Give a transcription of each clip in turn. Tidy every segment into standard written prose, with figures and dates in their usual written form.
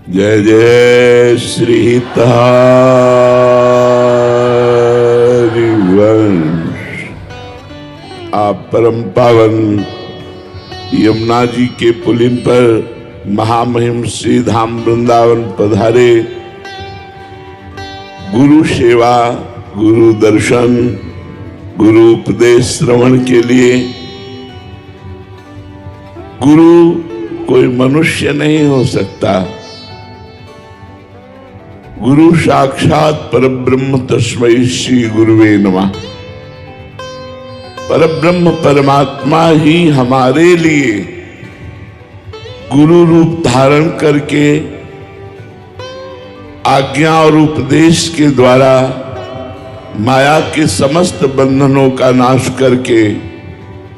जय जय श्री हरिवंश। आप परम पावन यमुना जी के पुलिन पर महामहिम श्री धाम वृंदावन पधारे। गुरु सेवा, गुरु दर्शन, गुरु उपदेश श्रवण के लिए। गुरु कोई मनुष्य नहीं हो सकता। गुरु साक्षात परब्रह्म, तस्मै श्री गुरुवे नमः। परब्रह्म परमात्मा ही हमारे लिए गुरु रूप धारण करके आज्ञा और उपदेश के द्वारा माया के समस्त बंधनों का नाश करके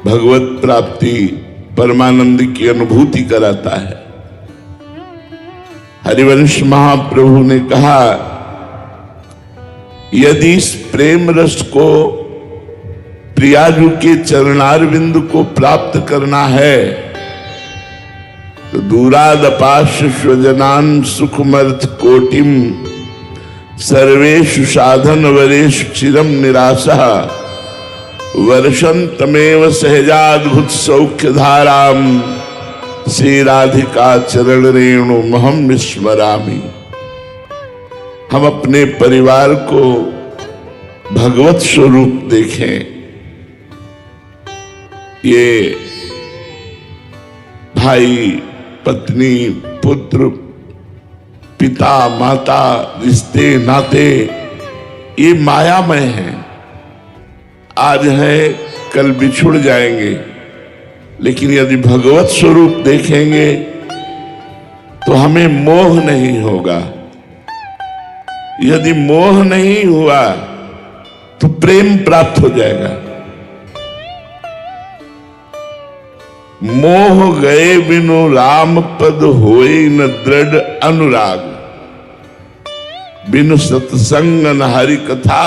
भगवत प्राप्ति, परमानंद की अनुभूति कराता है। हरिवंश महाप्रभु ने कहा, यदि इस प्रेम रस को प्रियाजू के चरणारविंद को प्राप्त करना है तो दूरादपाश स्वजनान सुखमर्थ कोटिम सर्वेषु साधन वरेषु चिरम निराशः वर्षन्तमेव सहजाद्भुत सौख्य धाराम श्री राधिका चरण रेणु महम विस्मरामि। हम अपने परिवार को भगवत स्वरूप देखें। ये भाई, पत्नी, पुत्र, पिता, माता, रिश्ते नाते ये मायामय हैं। आज है, कल बिछुड़ जाएंगे, लेकिन यदि भगवत स्वरूप देखेंगे तो हमें मोह नहीं होगा। यदि मोह नहीं हुआ तो प्रेम प्राप्त हो जाएगा। मोह गए बिनु राम पद होए न दृढ़ अनुराग, बिनु सत्संग न हरि कथा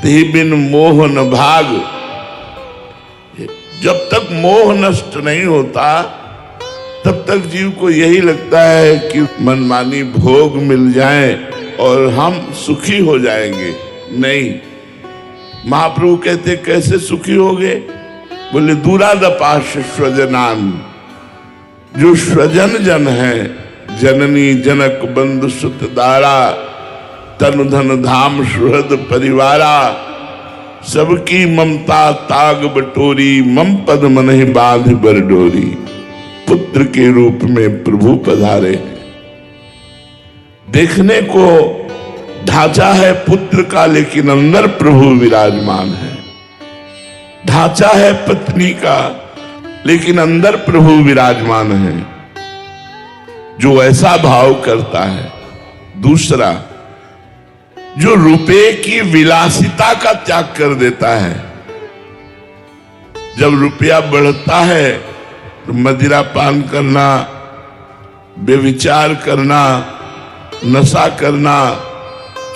ते बिन मोह न भाग। जब तक मोह नष्ट नहीं होता तब तक जीव को यही लगता है कि मनमानी भोग मिल जाए और हम सुखी हो जाएंगे। नहीं, महाप्रभु कहते कैसे सुखी होगे? बोले दूरादपाश स्वजनान, जो स्वजन जन है, जननी जनक बंधु सुत दारा, तनु धन धाम सुहृद परिवारा, सबकी ममता ताग बटोरी, मम पद मनहि बांध बरडोरी। पुत्र के रूप में प्रभु पधारे हैं। देखने को ढांचा है पुत्र का, लेकिन अंदर प्रभु विराजमान है। ढांचा है पत्नी का, लेकिन अंदर प्रभु विराजमान है। जो ऐसा भाव करता है। दूसरा, जो रुपए की विलासिता का त्याग कर देता है। जब रुपया बढ़ता है तो मदिरा पान करना, व्यभिचार करना, नशा करना,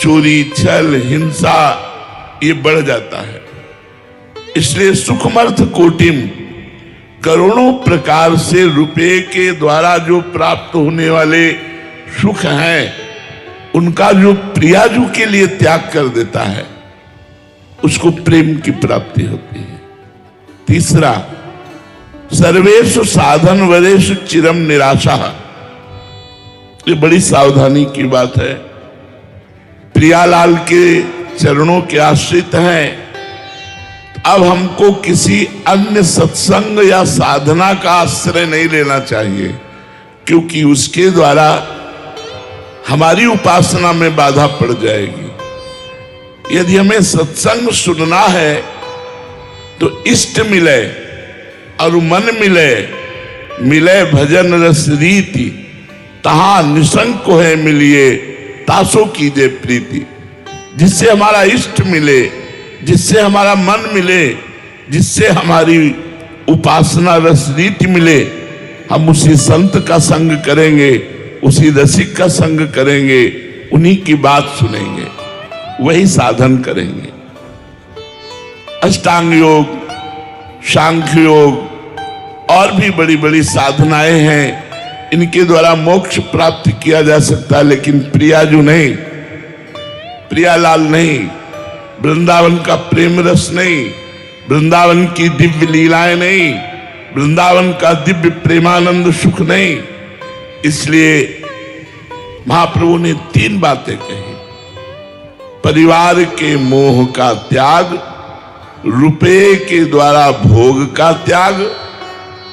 चोरी, छल, हिंसा ये बढ़ जाता है। इसलिए सुखमर्थ कोटिम, करोड़ों प्रकार से रुपए के द्वारा जो प्राप्त होने वाले सुख हैं, उनका जो प्रियाजू के लिए त्याग कर देता है, उसको प्रेम की प्राप्ति होती है। तीसरा, सर्वेषु साधन वरेषु चिरम निराशा। ये बड़ी सावधानी की बात है। प्रियालाल के चरणों के आश्रित हैं। अब हमको किसी अन्य सत्संग या साधना का आश्रय नहीं लेना चाहिए, क्योंकि उसके द्वारा हमारी उपासना में बाधा पड़ जाएगी। यदि हमें सत्संग सुनना है तो इष्ट मिले और मन मिले, मिले भजन रस रीति, तहां निसंक है मिलिए, तासो कीजे प्रीति। जिससे हमारा इष्ट मिले, जिससे हमारा मन मिले, जिससे हमारी उपासना रस रीति मिले, हम उसी संत का संग करेंगे, उसी रसिक का संग करेंगे, उन्हीं की बात सुनेंगे, वही साधन करेंगे। अष्टांग योग, सांख्य योग और भी बड़ी बड़ी साधनाएं हैं इनके द्वारा मोक्ष प्राप्त किया जा सकता है, लेकिन प्रियाजू नहीं, प्रियालाल नहीं, वृंदावन का प्रेम रस नहीं, वृंदावन की दिव्य लीलाएं नहीं, वृंदावन का दिव्य प्रेमानंद सुख नहीं। इसलिए महाप्रभु ने 3 बातें कही। परिवार के मोह का त्याग, रुपये के द्वारा भोग का त्याग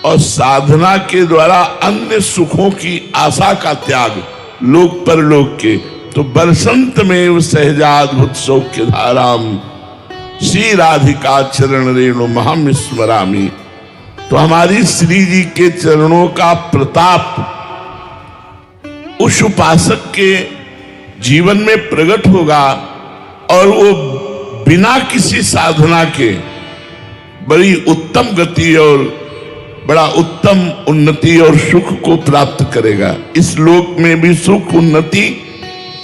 और साधना के द्वारा अन्य सुखों की आशा का त्याग, लोक परलोक के। तो बरसंत में सहजाद्भुत सौख्य धाराम श्री राधिका चरण रेणु महम स्मरामी। तो हमारी श्री जी के चरणों का प्रताप उस उपासक के जीवन में प्रकट होगा और वो बिना किसी साधना के बड़ी उत्तम गति और बड़ा उत्तम उन्नति और सुख को प्राप्त करेगा। इस लोक में भी सुख, उन्नति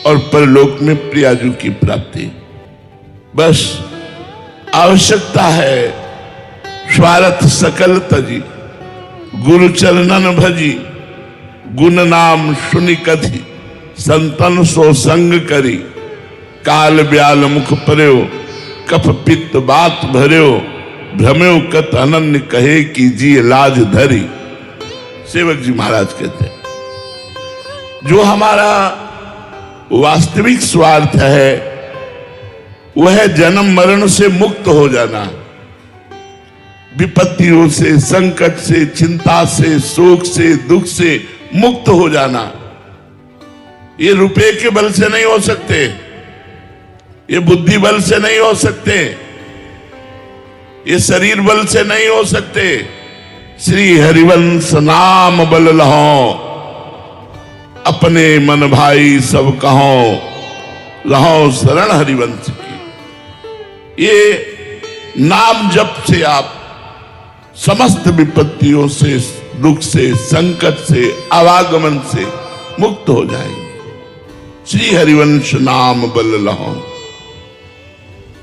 और परलोक में प्रियाजू की प्राप्ति। बस आवश्यकता है स्वार्थ सकल तजी, गुरु चरणन भजी, गुण नाम सुनि कथि, संतन सो संग करी, काल ब्याल मुख पर्यो, कफ पित्त बात भर्यो, भ्रम्यो कत अनन्य कहे कि जी लाज धरी। सेवक जी महाराज कहते हैं जो हमारा वास्तविक स्वार्थ है वह जन्म मरण से मुक्त हो जाना, विपत्तियों से, संकट से, चिंता से, शोक से, दुख से मुक्त हो जाना। ये रुपए के बल से नहीं हो सकते, ये बुद्धि बल से नहीं हो सकते, ये शरीर बल से नहीं हो सकते। श्री हरिवंश नाम बल लहो, अपने मन भाई सब कहो, रहो शरण हरिवंश की। ये नाम जप से आप समस्त विपत्तियों से, दुख से, संकट से, आवागमन से मुक्त हो जाएंगे। श्री हरिवंश नाम बल लहो,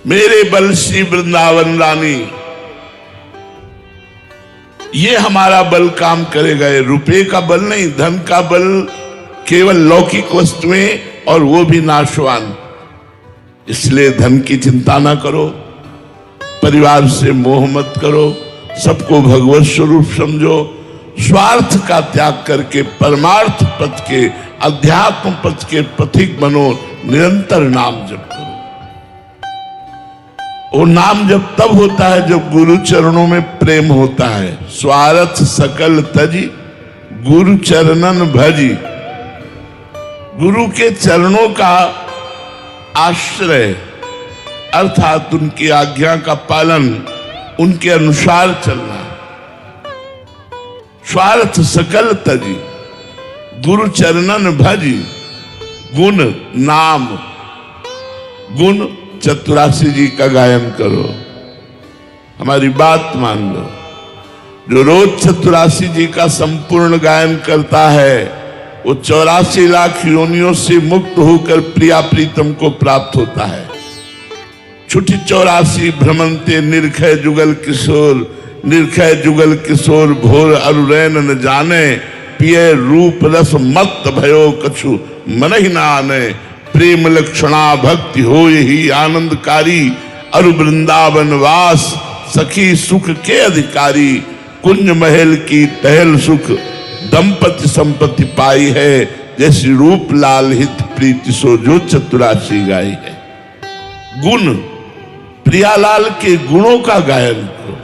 मेरे बल श्री वृंदावन रानी। ये हमारा बल काम करेगा, ये रुपए का बल नहीं, धन का बल केवल लौकिक वस्तुएं और वो भी नाशवान। इसलिए धन की चिंता ना करो, परिवार से मोह मत करो, सबको भगवत स्वरूप समझो, स्वार्थ का त्याग करके परमार्थ पथ के, अध्यात्म पथ के पथिक बनो, निरंतर नाम जप करो। वो नाम जब तब होता है जब गुरु चरणों में प्रेम होता है। स्वार्थ सकल तजी, गुरु चरणन भजी। गुरु के चरणों का आश्रय अर्थात उनकी आज्ञा का पालन, उनके अनुसार चलना। स्वार्थ सकल तजी, गुरु चरणन भजी। गुण नाम, गुण चतुरासी जी का गायन करो, हमारी बात मान लो। जो रोज चतुरासी जी का संपूर्ण गायन करता है वो 84 लाख योनियों से मुक्त होकर प्रिया प्रीतम को प्राप्त होता है। छुटी 84 भ्रमंते निरखय जुगल किशोर, निरखय जुगल किशोर भोर अरुरैन न जाने, पिय रूप रस मत भयो कछु मन ही न आने। प्रेम लक्षणा भक्ति हो यही आनंदकारी, अरु वृंदावन वास सखी सुख के अधिकारी। कुंज महल की टहल सुख दंपति संपत्ति पाई है, जैसी रूप लाल हित प्रीति सो जो चतुरासी गाई है। गुण, प्रियालाल के गुणों का गायन करो।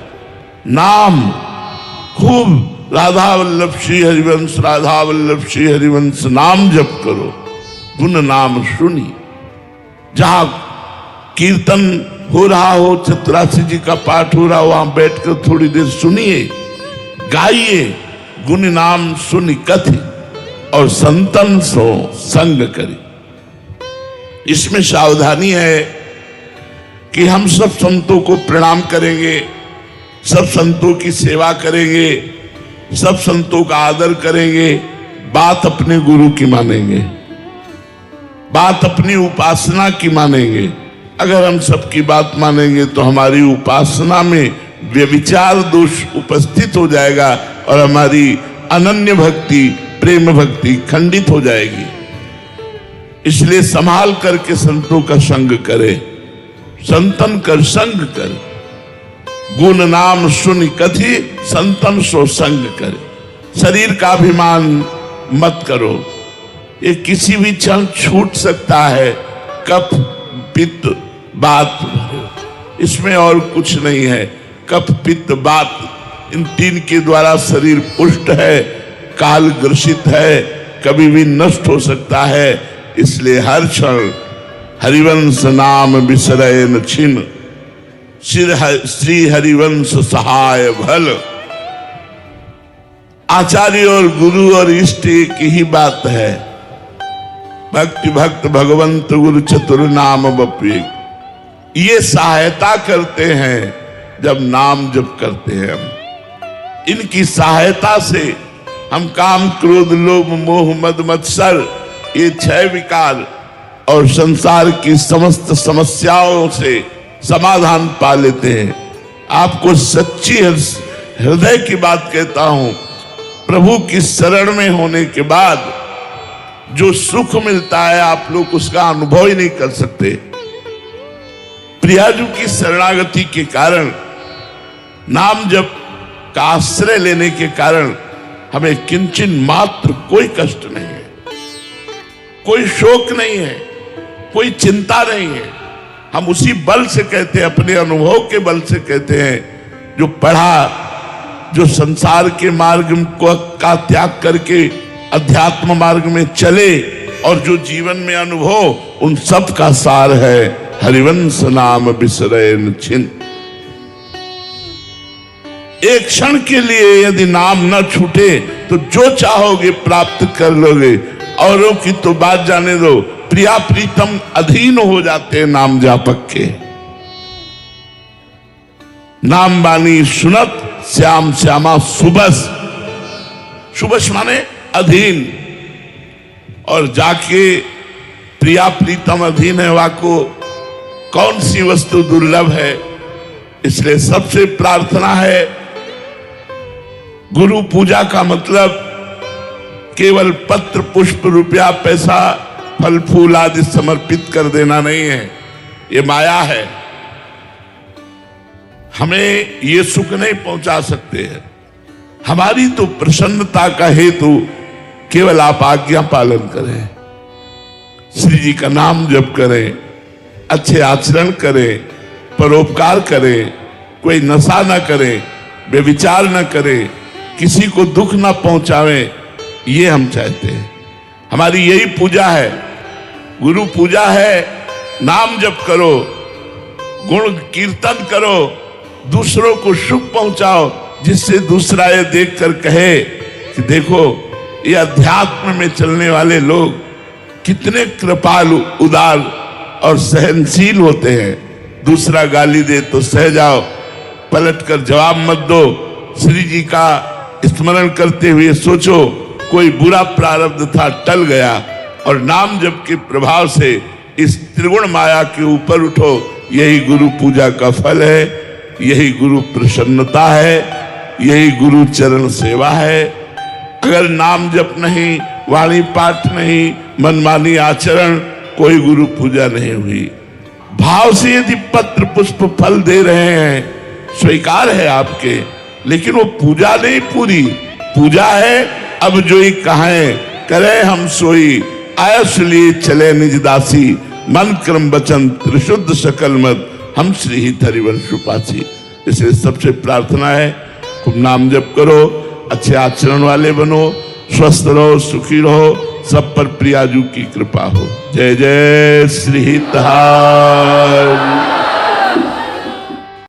नाम, खूब राधा वल्लभ श्री हरिवंश, राधा वल्लभ श्री हरिवंश नाम जप करो। गुण नाम सुनी, जहां कीर्तन हो रहा हो, चतुरासी जी का पाठ हो रहा हो, वहां बैठकर थोड़ी देर सुनिए, गाइए। गुण नाम सुनि कथि और संतन सो संग करी। इसमें सावधानी है कि हम सब संतों को प्रणाम करेंगे, सब संतों की सेवा करेंगे, सब संतों का आदर करेंगे, बात अपने गुरु की मानेंगे, बात अपनी उपासना की मानेंगे। अगर हम सबकी बात मानेंगे तो हमारी उपासना में व्यभिचार दोष उपस्थित हो जाएगा और हमारी अनन्य भक्ति प्रेम भक्ति खंडित हो जाएगी। इसलिए संभाल करके संतों का संग करे, संतन कर संग कर, गुण नाम सुन कथि संतन सो संग करे। शरीर का अभिमान मत करो, ये किसी भी क्षण छूट सकता है। कफ पित्त बात, इसमें और कुछ नहीं है। कफ पित्त बात, इन तीन के द्वारा शरीर पुष्ट है, काल ग्रसित है, कभी भी नष्ट हो सकता है। इसलिए हर क्षण हरिवंश नाम बिसरय न छिन, श्री हरिवंश सहाय भल। आचार्य और गुरु और इष्ट एक ही बात है। भक्ति भक्त भगवंत गुरु चतुर नाम बप्पे, ये सहायता करते हैं जब नाम जप करते हैं हम। इनकी सहायता से हम काम क्रोध लोभ मोह मद मत्सर, ये 6 विकार और संसार की समस्त समस्याओं से समाधान पा लेते हैं। आपको सच्ची हृदय की बात कहता हूं, प्रभु की शरण में होने के बाद जो सुख मिलता है आप लोग उसका अनुभव ही नहीं कर सकते। प्रियाजू की शरणागति के कारण, नाम जप का आश्रय लेने के कारण हमें किंचन मात्र कोई कष्ट नहीं है, कोई शोक नहीं है, कोई चिंता नहीं है। हम उसी बल से कहते हैं, अपने अनुभव के बल से कहते हैं, जो पढ़ा, जो संसार के मार्ग का त्याग करके अध्यात्म मार्ग में चले और जो जीवन में अनुभव, उन सब का सार है हरिवंश नाम बिसरय न छिन। एक क्षण के लिए यदि नाम न छूटे तो जो चाहोगे प्राप्त कर लोगे। औरों की तो बात जाने दो, प्रिया प्रीतम अधीन हो जाते हैं नाम जापक के। नाम बानी सुनत श्याम श्यामा सुबस, सुबस माने अधीन। और जाके प्रिया प्रीतम अधीन है, वाको कौन सी वस्तु दुर्लभ है। इसलिए सबसे प्रार्थना है, गुरु पूजा का मतलब केवल पत्र पुष्प रुपया पैसा फल फूल आदि समर्पित कर देना नहीं है, ये माया है। हमें ये सुख नहीं पहुंचा सकते हैं। हमारी तो प्रसन्नता का हेतु केवल आप आज्ञा पालन करें, श्री जी का नाम जप करें, अच्छे आचरण करें, परोपकार करें, कोई नशा न करें, बेविचार न करें, किसी को दुख न पहुंचावें, ये हम चाहते हैं। हमारी यही पूजा है, गुरु पूजा है। नाम जप करो, गुण कीर्तन करो, दूसरों को सुख पहुंचाओ, जिससे दूसरा ये देखकर कहे कि देखो ये अध्यात्म में चलने वाले लोग कितने कृपालु, उदार और सहनशील होते हैं। दूसरा गाली दे तो सह जाओ, पलटकर जवाब मत दो। श्री जी का स्मरण करते हुए सोचो, कोई बुरा प्रारब्ध था टल गया, और नाम जप के प्रभाव से इस त्रिगुण माया के ऊपर उठो। यही गुरु पूजा का फल है, यही गुरु प्रसन्नता है, यही गुरु चरण सेवा है। अगर नाम जप नहीं, वाणी पाठ नहीं, मनमानी आचरण, कोई गुरु पूजा नहीं हुई। भाव से यदि पत्र पुष्प फल दे रहे हैं, स्वीकार है आपके, लेकिन वो पूजा नहीं पूरी। पूजा है अब जो ही कहें करे हम सोई, आयस लिए चले निज दासी, मन क्रम वचन त्रिशुद्ध सकल मत, हम श्री हित हरिवंश उपासी। इसलिए सबसे प्रार्थना है, खूब नाम जप करो, अच्छे आचरण वाले बनो, स्वस्थ रहो, सुखी रहो, सब पर प्रियाजू की कृपा हो। जय जय श्री हित।